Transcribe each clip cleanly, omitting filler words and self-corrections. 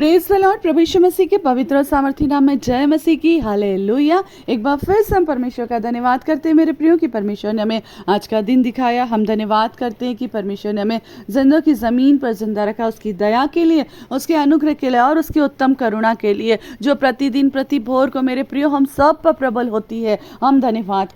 Praise the Lord. प्रभु यीशु मसीह के पवित्र और सामर्थी नाम में जय मसीह की। हालेलुया। एक बार फिर से हम परमेश्वर का धन्यवाद करते हैं मेरे प्रियो की परमेश्वर ने हमें आज का दिन दिखाया। हम धन्यवाद करते हैं कि परमेश्वर ने हमें जिंदों की ज़मीन पर जिंदा रखा, उसकी दया के लिए, उसके अनुग्रह के लिए और उसकी उत्तम करुणा के लिए जो प्रतिदिन प्रति भोर को मेरे प्रियो हम सब पर प्रबल होती है। हम धन्यवाद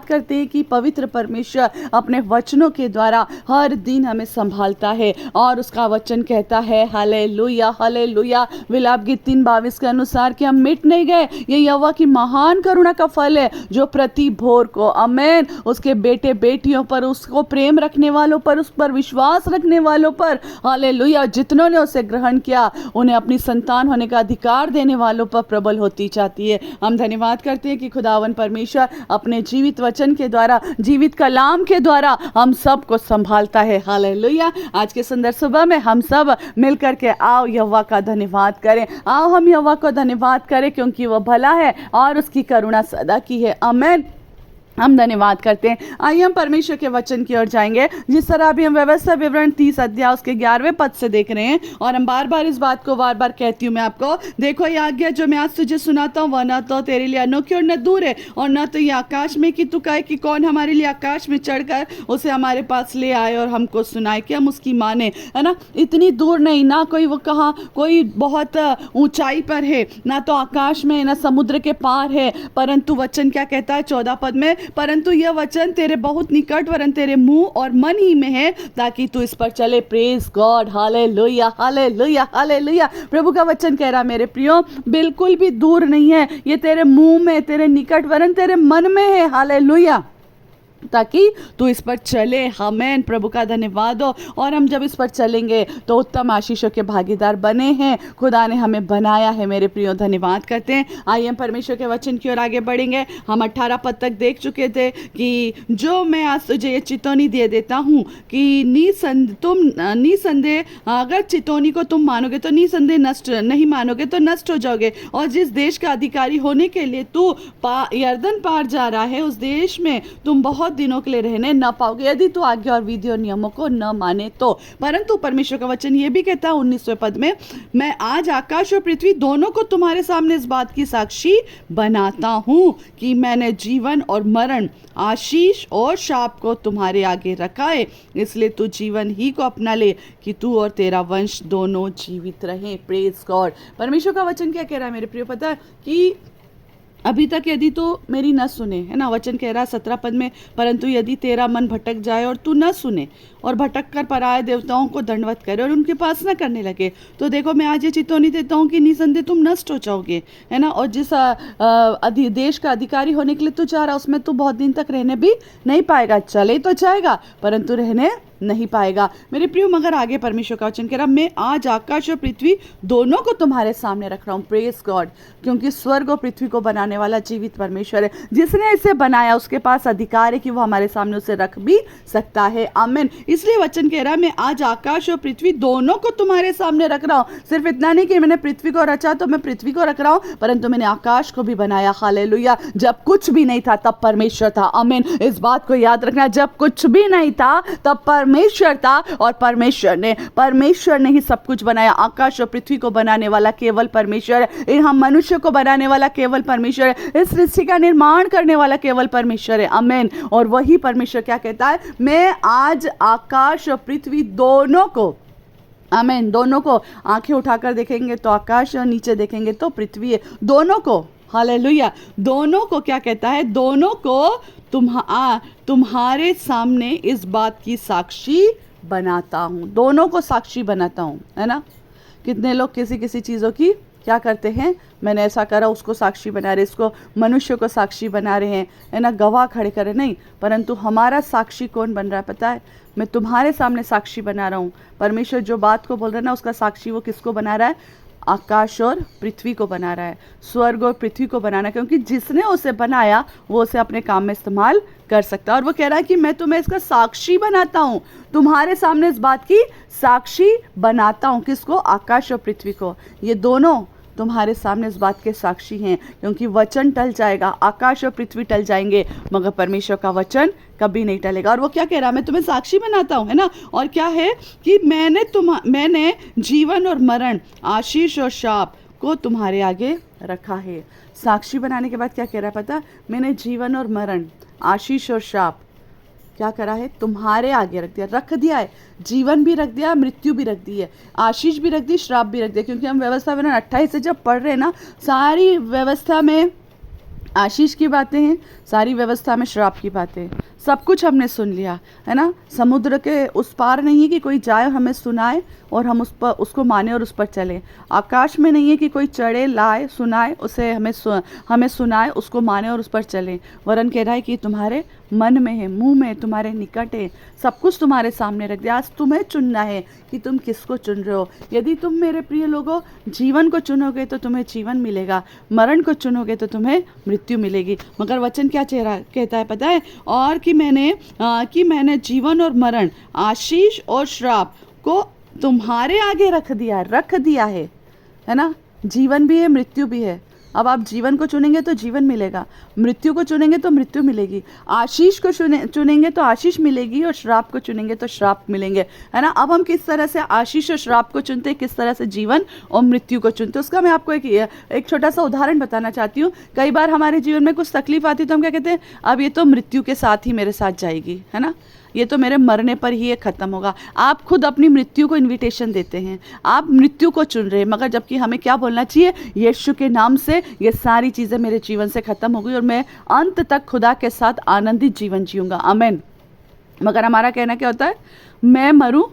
करते हैं कि पवित्र परमेश्वर अपने वचनों के द्वारा हर दिन हमें संभालता है और उसका वचन कहता है हालेलुया हालेलुया विलाप गीत 3:22 के अनुसार कि हम मिट नहीं गए। ये यहोवा की महान करुणा का फल है जो प्रति भोर को आमीन उसके बेटे बेटियों पर, उसको प्रेम रखने वालों पर, उस पर विश्वास रखने वालों पर हालेलुया जितनों ने उसे ग्रहण किया उन्हें अपनी संतान होने का अधिकार देने वालों पर प्रबल होती जाती है। हम धन्यवाद करते हैं कि खुदावन परमेश्वर अपने जीवित वचन के द्वारा, जीवित कलाम के द्वारा हम सब को संभालता है। हालेलुया। आज के सुंदर सुबह में हम सब मिलकर के आओ यहोवा का धन्यवाद करें। आओ हम यहोवा को धन्यवाद करें क्योंकि वह भला है और उसकी करुणा सदा की है। आमीन। हम धन्यवाद करते हैं। आइए हम परमेश्वर के वचन की ओर जाएंगे। जिस तरह अभी हम व्यवस्था विवरण 30 अध्याय उसके 11वें पद से देख रहे हैं और हम बार बार इस बात को बार बार कहती हूँ मैं आपको, देखो ये आज्ञा जो मैं आज तुझे सुनाता हूँ वह न तो तेरे लिए अनोखी और न दूर है और न तो ये आकाश में कि तू कहे कि कौन हमारे लिए आकाश में चढ़कर उसे हमारे पास ले आए और हमको सुनाए कि हम उसकी माने, है ना। इतनी दूर नहीं, ना कोई वो कहाँ कोई बहुत ऊंचाई पर है, ना तो आकाश में, ना समुद्र के पार है, परंतु वचन क्या कहता है 14 पद में, परंतु यह वचन तेरे बहुत निकट वरन तेरे मुंह और मन ही में है ताकि तू इस पर चले। Praise God. Hallelujah hallelujah hallelujah. प्रभु का वचन कह रहा मेरे प्रियो बिल्कुल भी दूर नहीं है, ये तेरे मुंह में, तेरे निकट वरन तेरे मन में है। हालेलुया, ताकि तू इस पर चले। आमीन। प्रभु का धन्यवाद हो। और हम जब इस पर चलेंगे तो उत्तम आशीषों के भागीदार बने हैं। खुदा ने हमें बनाया है मेरे प्रियो। धन्यवाद करते हैं। आइए हम परमेश्वर के वचन की ओर आगे बढ़ेंगे। हम 18 पद तक देख चुके थे कि जो मैं आज तुझे ये चेतावनी दे देता हूँ कि तुम निसंदेह अगर चेतावनी को तुम मानोगे तो निसंदेह नष्ट, नहीं मानोगे तो नष्ट हो जाओगे। और जिस देश का अधिकारी होने के लिए तू यरदन पार जा रहा है उस देश में तुम बहुत दिनों के लिए रहने न पाओगे यदि तू आज्ञा और विधि और नियमों को न माने तो। परंतु परमेश्वर का वचन ये भी कहता है 19वें पद में, मैं आज आकाश और पृथ्वी दोनों को तुम्हारे सामने इस बात की साक्षी बनाता हूं कि मैंने जीवन और मरण, आशीष और शाप को तुम्हारे आगे रखा है, इसलिए तू जीवन ही को अपना ले कि तू और तेरा वंश दोनों जीवित रहे। Praise God. परमेश्वर का वचन क्या कह रहा है मेरे प्रिय, पता है कि अभी तक यदि तो मेरी न सुने, है ना, वचन कह रहा है 17 पद में, परंतु यदि तेरा मन भटक जाए और तू न सुने और भटक कर पराये देवताओं को दंडवत करे और उनके पास न करने लगे तो देखो मैं आज ये चेतावनी देता हूँ कि निसंदेह तुम नष्ट हो जाओगे, है ना। और जिस देश का अधिकारी होने के लिए तू चाह रहा उसमें तू बहुत दिन तक रहने भी नहीं पाएगा। चले तो जाएगा परंतु रहने नहीं पाएगा मेरे प्रियो। मगर आगे परमेश्वर का वचन कह रहा, मैं आज आकाश और पृथ्वी दोनों को तुम्हारे सामने रख रहा हूँ। Praise God. क्योंकि स्वर्ग और पृथ्वी को बनाने वाला जीवित परमेश्वर है। जिसने इसे बनाया उसके पास अधिकार है कि वो हमारे सामने उसे रख भी सकता है। आमीन। इसलिए वचन कह रहा है मैं आज आकाश और पृथ्वी दोनों को तुम्हारे सामने रख रहा हूँ। सिर्फ इतना नहीं कि मैंने पृथ्वी को रचा तो मैं पृथ्वी को रख रहा हूँ, परंतु मैंने आकाश को भी बनाया। हालेलुया। जब कुछ भी नहीं था तब परमेश्वर था। आमीन। इस बात को याद रखना, जब कुछ भी नहीं था तब परमेश्वर था और परमेश्वर ने ही सब कुछ बनाया। आकाश और पृथ्वी को बनाने वाला केवल परमेश्वर है। हम मनुष्य को बनाने वाला केवल परमेश्वर है। इस सृष्टि का निर्माण करने वाला केवल परमेश्वर है। आमीन। और वही परमेश्वर क्या कहता है, मैं आज आकाश और पृथ्वी दोनों को, आमीन, दोनों को आंखें उठाकर देखेंगे तो आकाश और नीचे देखेंगे तो पृथ्वी है, दोनों को, हालेलुया, दोनों को क्या कहता है, दोनों को तुम्हारे सामने इस बात की साक्षी बनाता हूँ। दोनों को साक्षी बनाता हूँ, है ना। कितने लोग किसी किसी चीज़ों की क्या करते हैं, मैंने ऐसा करा उसको साक्षी बना रहे, इसको मनुष्य को साक्षी बना रहे हैं, है ना, गवाह खड़े करे नहीं, परंतु हमारा साक्षी कौन बन रहा है पता है, मैं तुम्हारे सामने साक्षी बना रहा हूँ। परमेश्वर जो बात को बोल रहा है ना उसका साक्षी वो किसको बना रहा है, आकाश और पृथ्वी को बना रहा है, स्वर्ग और पृथ्वी को बनाना, क्योंकि जिसने उसे बनाया वो उसे अपने काम में इस्तेमाल कर सकता है। और वो कह रहा है कि मैं तुम्हें इसका साक्षी बनाता हूँ, तुम्हारे सामने इस बात की साक्षी बनाता हूँ। किसको, आकाश और पृथ्वी को। ये दोनों तुम्हारे सामने इस बात के साक्षी हैं, क्योंकि वचन टल जाएगा, आकाश और पृथ्वी टल जाएंगे, मगर परमेश्वर का वचन कभी नहीं टलेगा। और वो क्या कह रहा है, मैं तुम्हें साक्षी बनाता हूँ, है ना। और क्या है कि मैंने जीवन और मरण, आशीष और शाप को तुम्हारे आगे रखा है। साक्षी बनाने के बाद क्या कह रहा है पता, मैंने जीवन और मरण, आशीष और शाप क्या करा है, तुम्हारे आगे रख दिया है। जीवन भी रख दिया, मृत्यु भी रख दी है, आशीष भी रख दी, श्राप भी रख दिया। क्योंकि हम व्यवस्था विवरण 28 से जब पढ़ रहे हैं ना, सारी व्यवस्था में आशीष की बातें हैं, सारी व्यवस्था में श्राप की बातें, सब कुछ हमने सुन लिया, है ना। समुद्र के उस पार नहीं है कि कोई जाए हमें सुनाए और हम उसको माने और उस पर चले। आकाश में नहीं है कि कोई चढ़े, लाए, सुनाए, उसे हमें सुनाए, उसको माने और उस पर चले। वरन कह रहा है कि तुम्हारे मन में है, मुंह में, तुम्हारे निकट है, सब कुछ तुम्हारे सामने रख दिया। आज तुम्हें चुनना है कि तुम किसको चुन रहे हो। यदि तुम मेरे प्रिय लोगों जीवन को चुनोगे तो तुम्हें जीवन मिलेगा, मरण को चुनोगे तो तुम्हें मृत्यु मिलेगी। मगर वचन क्या कहता है पता है, और कि मैंने जीवन और मरण, आशीष और श्राप को तुम्हारे आगे रख दिया है ना। जीवन भी है, मृत्यु भी है। अब आप जीवन को चुनेंगे तो जीवन मिलेगा, मृत्यु को चुनेंगे तो मृत्यु मिलेगी, आशीष को चुनेंगे तो आशीष मिलेगी, और श्राप को चुनेंगे तो श्राप मिलेंगे, है ना। अब हम किस तरह से आशीष और श्राप को चुनते हैं, किस तरह से जीवन और मृत्यु को चुनते हैं, उसका मैं आपको एक छोटा सा उदाहरण बताना चाहती हूँ। कई बार हमारे जीवन में कुछ तकलीफ आती है तो हम क्या कहते हैं, अब ये तो मृत्यु के साथ ही मेरे साथ जाएगी, है ना, ये तो मेरे मरने पर ही ये ख़त्म होगा। आप खुद अपनी मृत्यु को इनविटेशन देते हैं, आप मृत्यु को चुन रहे हैं। मगर जबकि हमें क्या बोलना चाहिए, यीशु के नाम से ये सारी चीज़ें मेरे जीवन से ख़त्म हो गई और मैं अंत तक खुदा के साथ आनंदित जीवन जीऊँगा, आमेन। मगर हमारा कहना क्या होता है, मैं मरूँ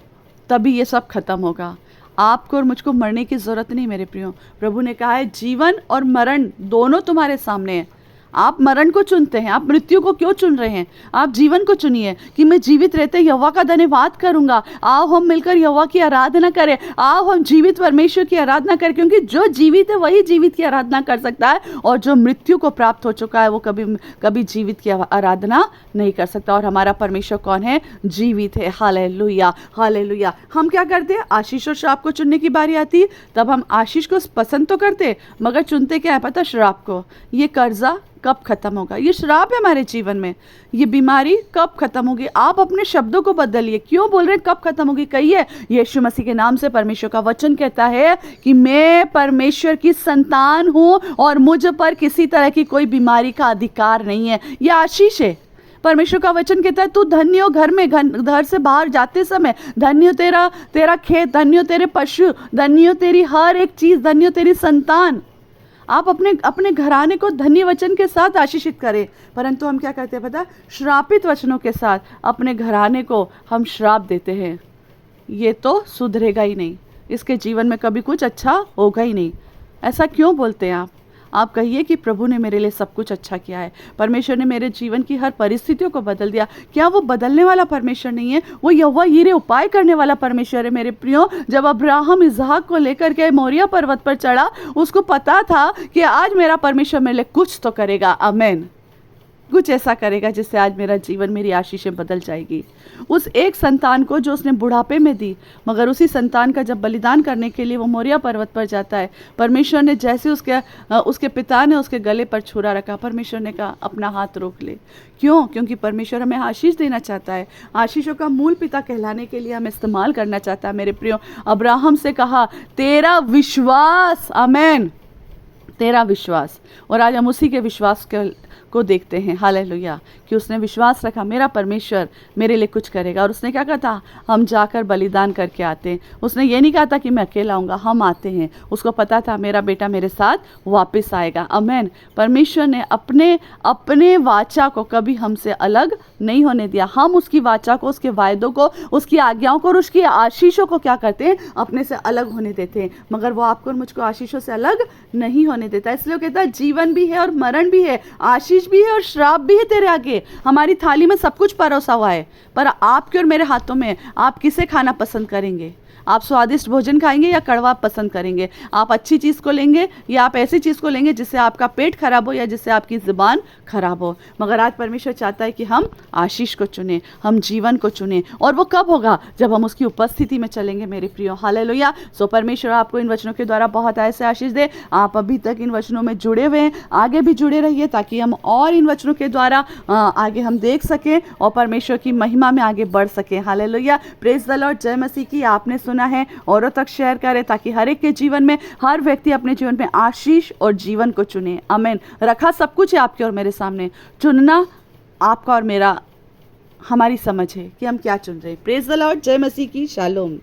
तभी ये सब खत्म होगा। आपको और मुझको मरने की ज़रूरत नहीं मेरे प्रियो। प्रभु ने कहा है जीवन और मरण दोनों तुम्हारे सामने है। आप मरण को चुनते हैं, आप मृत्यु को क्यों चुन रहे हैं, आप जीवन को चुनिए कि मैं जीवित रहते यहोवा का धन्यवाद करूंगा। आओ हम मिलकर यहोवा की आराधना करें, आओ हम जीवित परमेश्वर की आराधना करें, क्योंकि जो जीवित है वही जीवित की आराधना कर सकता है, और जो मृत्यु को प्राप्त हो चुका है वो कभी जीवित की आराधना नहीं कर सकता। और हमारा परमेश्वर कौन है, जीवित है। Hallelujah, hallelujah. हम क्या करते हैं, आशीष और श्राप को चुनने की बारी आती है, तब हम आशीष को पसंद तो करते मगर चुनते क्या है पता, श्राप को। ये कर्जा कब खत्म होगा, ये श्राप है हमारे जीवन में, ये बीमारी कब खत्म होगी। आप अपने शब्दों को बदलिए। क्यों बोल रहे हैं कब खत्म होगी, कहिए यीशु मसीह के नाम से। परमेश्वर का वचन कहता है कि मैं परमेश्वर की संतान हूँ और मुझ पर किसी तरह की कोई बीमारी का अधिकार नहीं है। यह आशीष है। परमेश्वर का वचन कहता है तू धन्य हो घर से बाहर जाते समय, धन्य हो तेरा खेत, धन्य हो तेरे पशु, धन्य हो तेरी हर एक चीज, धन्य हो तेरी संतान। आप अपने घराने को धन्य वचन के साथ आशीषित करें। परंतु हम क्या करते हैं पता, श्रापित वचनों के साथ अपने घराने को हम श्राप देते हैं। ये तो सुधरेगा ही नहीं, इसके जीवन में कभी कुछ अच्छा होगा ही नहीं। ऐसा क्यों बोलते हैं आप कहिए कि प्रभु ने मेरे लिए सब कुछ अच्छा किया है, परमेश्वर ने मेरे जीवन की हर परिस्थितियों को बदल दिया। क्या वो बदलने वाला परमेश्वर नहीं है, वो यहोवा यीरे उपाय करने वाला परमेश्वर है मेरे प्रियो। जब अब्राहम इसहाक को लेकर के मोरिया पर्वत पर चढ़ा, उसको पता था कि आज मेरा परमेश्वर मेरे लिए कुछ तो करेगा, आमेन, कुछ ऐसा करेगा जिससे आज मेरा जीवन, मेरी आशीषें बदल जाएगी। उस एक संतान को जो उसने बुढ़ापे में दी, मगर उसी संतान का जब बलिदान करने के लिए वो मोरिया पर्वत पर जाता है, परमेश्वर ने जैसे उसके पिता ने उसके गले पर छुरा रखा, परमेश्वर ने कहा अपना हाथ रोक ले। क्यों? क्योंकि परमेश्वर हमें आशीष देना चाहता है, आशीषों का मूल पिता कहलाने के लिए हमें इस्तेमाल करना चाहता है मेरे प्रियो। अब्राहम से कहा तेरा विश्वास, आमेन, तेरा विश्वास। और आज हम उसी के विश्वास को देखते हैं, हालेलुया, कि उसने विश्वास रखा मेरा परमेश्वर मेरे लिए कुछ करेगा। और उसने क्या कहा था, हम जाकर बलिदान करके आते हैं। उसने ये नहीं कहा था कि मैं अकेला आऊँगा, हम आते हैं। उसको पता था मेरा बेटा मेरे साथ वापस आएगा, आमेन। परमेश्वर ने अपने वाचा को कभी हमसे अलग नहीं होने दिया। हम उसकी वाचा को, उसके वायदों को, उसकी आज्ञाओं को और उसकी आशीषों को क्या करते हैं, अपने से अलग होने देते हैं। मगर वो आपको और मुझको आशीषों से अलग नहीं होने देता। इसलिए वो कहता है जीवन भी है और मरण भी है, आशीष भी है और श्राप भी है तेरे आगे। हमारी थाली में सब कुछ परोसा हुआ है, पर आपके और मेरे हाथों में आप किसे खाना पसंद करेंगे। आप स्वादिष्ट भोजन खाएंगे या कड़वा पसंद करेंगे? आप अच्छी चीज़ को लेंगे या आप ऐसी चीज़ को लेंगे जिससे आपका पेट खराब हो या जिससे आपकी ज़ुबान खराब हो? मगर आज परमेश्वर चाहता है कि हम आशीष को चुनें, हम जीवन को चुनें। और वो कब होगा? जब हम उसकी उपस्थिति में चलेंगे मेरे प्रियो। हालेलुया। सो परमेश्वर आपको इन वचनों के द्वारा बहुत ऐसे आशीष दे। आप अभी तक इन वचनों में जुड़े हुए हैं, आगे भी जुड़े रहिए ताकि हम और इन वचनों के द्वारा आगे हम देख सकें और परमेश्वर की महिमा में आगे बढ़ सकें। हालेलुया। Praise the Lord. जय मसीह की। आपने सुना है, औरों तक शेयर करें ताकि हर एक के जीवन में, हर व्यक्ति अपने जीवन में आशीष और जीवन को चुने। आमीन। रखा सब कुछ है आपके और मेरे सामने, चुनना आपका और मेरा, हमारी समझ है कि हम क्या चुन रहे हैं। Praise the Lord. जय मसीह की। शालोम।